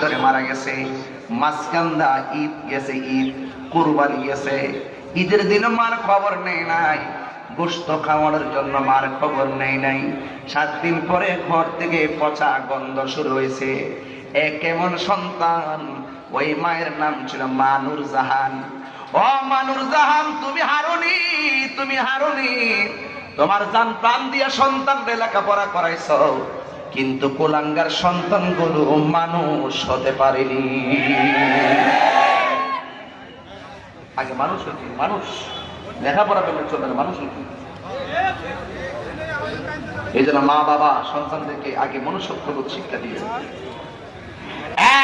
ভিতরে মারা গেছে, মাঝখানদা ঈদ গেছে, ঈদ কুরবানি গেছে, ঈদের দিনও মার খবর নেই নাই, গোশত খাওয়ানোর জন্য মার খবর নেই নাই। 7 দিন পরে ঘর থেকে পচা গন্ধ শুরু হয়েছে। কেমন সন্তান, ওই মায়ের নাম ছিল মানুর জাহান। ও মানুর জাহান, তুমি হারুনি, তুমি হারুনি। তোমার জান প্রাণ দিয়া সন্তানদের লেখাপড়া করাইছো, কিন্তু কুলাঙ্গার সন্তানগুলো মানুষ হতে পারেনি। আগে মানুষ হচ্ছে, মানুষ লেখাপড়া করলে চলবে না, মানুষ হচ্ছে। এই জন্য মা বাবা সন্তানদেরকে আগে মনুষ্যত্ববোধ শিক্ষা দিয়ে।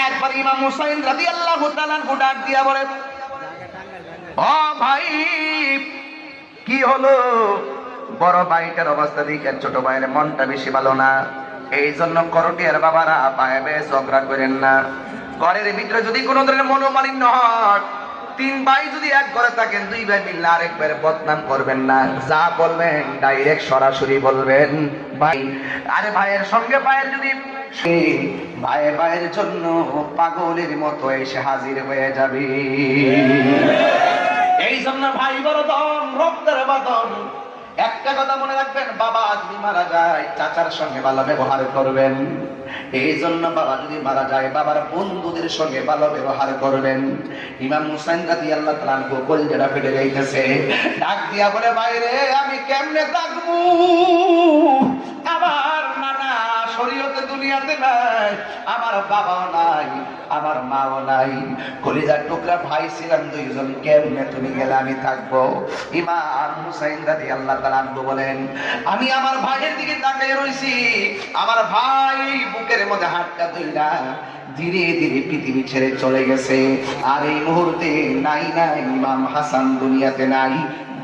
একবার ইমাম হুসাইন রাদিয়াল্লাহু তাআলা ডাক দিয়া বলে, ও ভাই কি হলো? বড় ভাইটার অবস্থা দেখে ছোট ভাইয়ের মনটা বেশি ভালো না, এই জন্য করটিয়ার বাবারা পায়ে বেয়ে ঝগড়া করেন না। ঘরের ভিতরে যদি কোনো ধরনের মনোমালিন্য হয়, 3 ভাই যদি এক ঘরে থাকেন, 2 ভাই মিললে আরেক ভাইয়ের বদনাম করবেন না। যা বলবেন ডাইরেক্ট সরাসরি বলবেন। ভাই আরে ভাইয়ের সঙ্গে ভাইয়ের যদি ভাইয়ের জন্য পাগলের মতো এসে হাজির হয়ে যাবে। এই জন্য ভাই বড় দম, রক্তের বাঁধন। একটা কথা মনে রাখবেন, বাবা যদি মারা যায় চাচার সঙ্গে ভালো ব্যবহার করবেন। এই জন্য বাবা যদি মারা যায় বাবার বন্ধুদের সঙ্গে ভালো ব্যবহার করবেন। ইমাম হুসাইন রাদিয়াল্লাহু তাআলা কলিজাটা ফেটে যাইতেছে, ডাক দিয়া বলে, বাইরে আমি কেমনে থাকবো? আমার নানা শরীয়তে দুনিয়াতে নাই, আমার বাবাও নাই, আমার মাও নাই, কলিজার টুকরা ভাই ছিলাম 2 জন, কেমনে তুমি গেলে আমি থাকবো? ইমাম হুসাইন রাদিয়াল্লাহু তাআলা বলেন, আমি আমার ভাইয়ের দিকে তাকিয়ে রইছি, আমার ভাই বুকের মধ্যে হাতটা ধইরা ধীরে ধীরে পৃথিবী ছেড়ে চলে গেছে। আর এই মুহূর্তে নাই নাই ইমাম হাসান দুনিয়াতে নাই,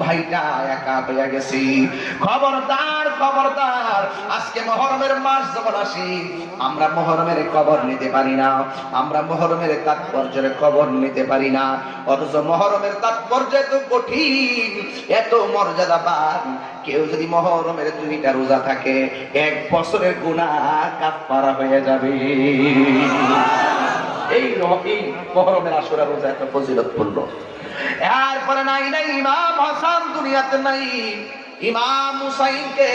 ভাইটা একা হয়ে গেছে। খবরদার খবরদার, আজকে মুহররমের মাস যখন আসে আমরা মুহররমের খবর নিতে পারি না, আমরা মুহররমের তাৎপর্যের খবর নিতে পারি না। অথচ মুহররমের তাৎপর্য এত কঠিন, এত মর্যাদাবান। কেউ যদি মুহররমের 2টা রোজা থাকে, 1 বছরের গুনাহ কাফারা হয়ে যাবে। এই মুহররমের আশুরা রোজা এত ফজিলতপূর্ণ। এরপরে নাই নাই ইমাম হাসান দুনিয়াতে নাই, ইমাম হুসাইনকে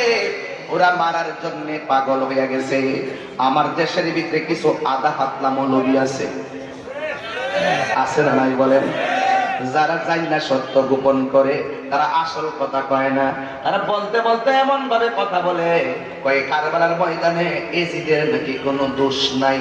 ওরা মারার জন্য পাগল হয়ে গেছে। আমার দেশের ভিতরে কিছু আধা হাতলা মৌলবী আছে, আছে না নাই বলেন? যারা জানি না সত্য গোপন করে, তারা আসল কথা কয় না। তারা বলতে বলতে এমন ভাবে কথা বলে, কয় কারবালার ময়দানে এজিদের নাকি কোনো দোষ নাই।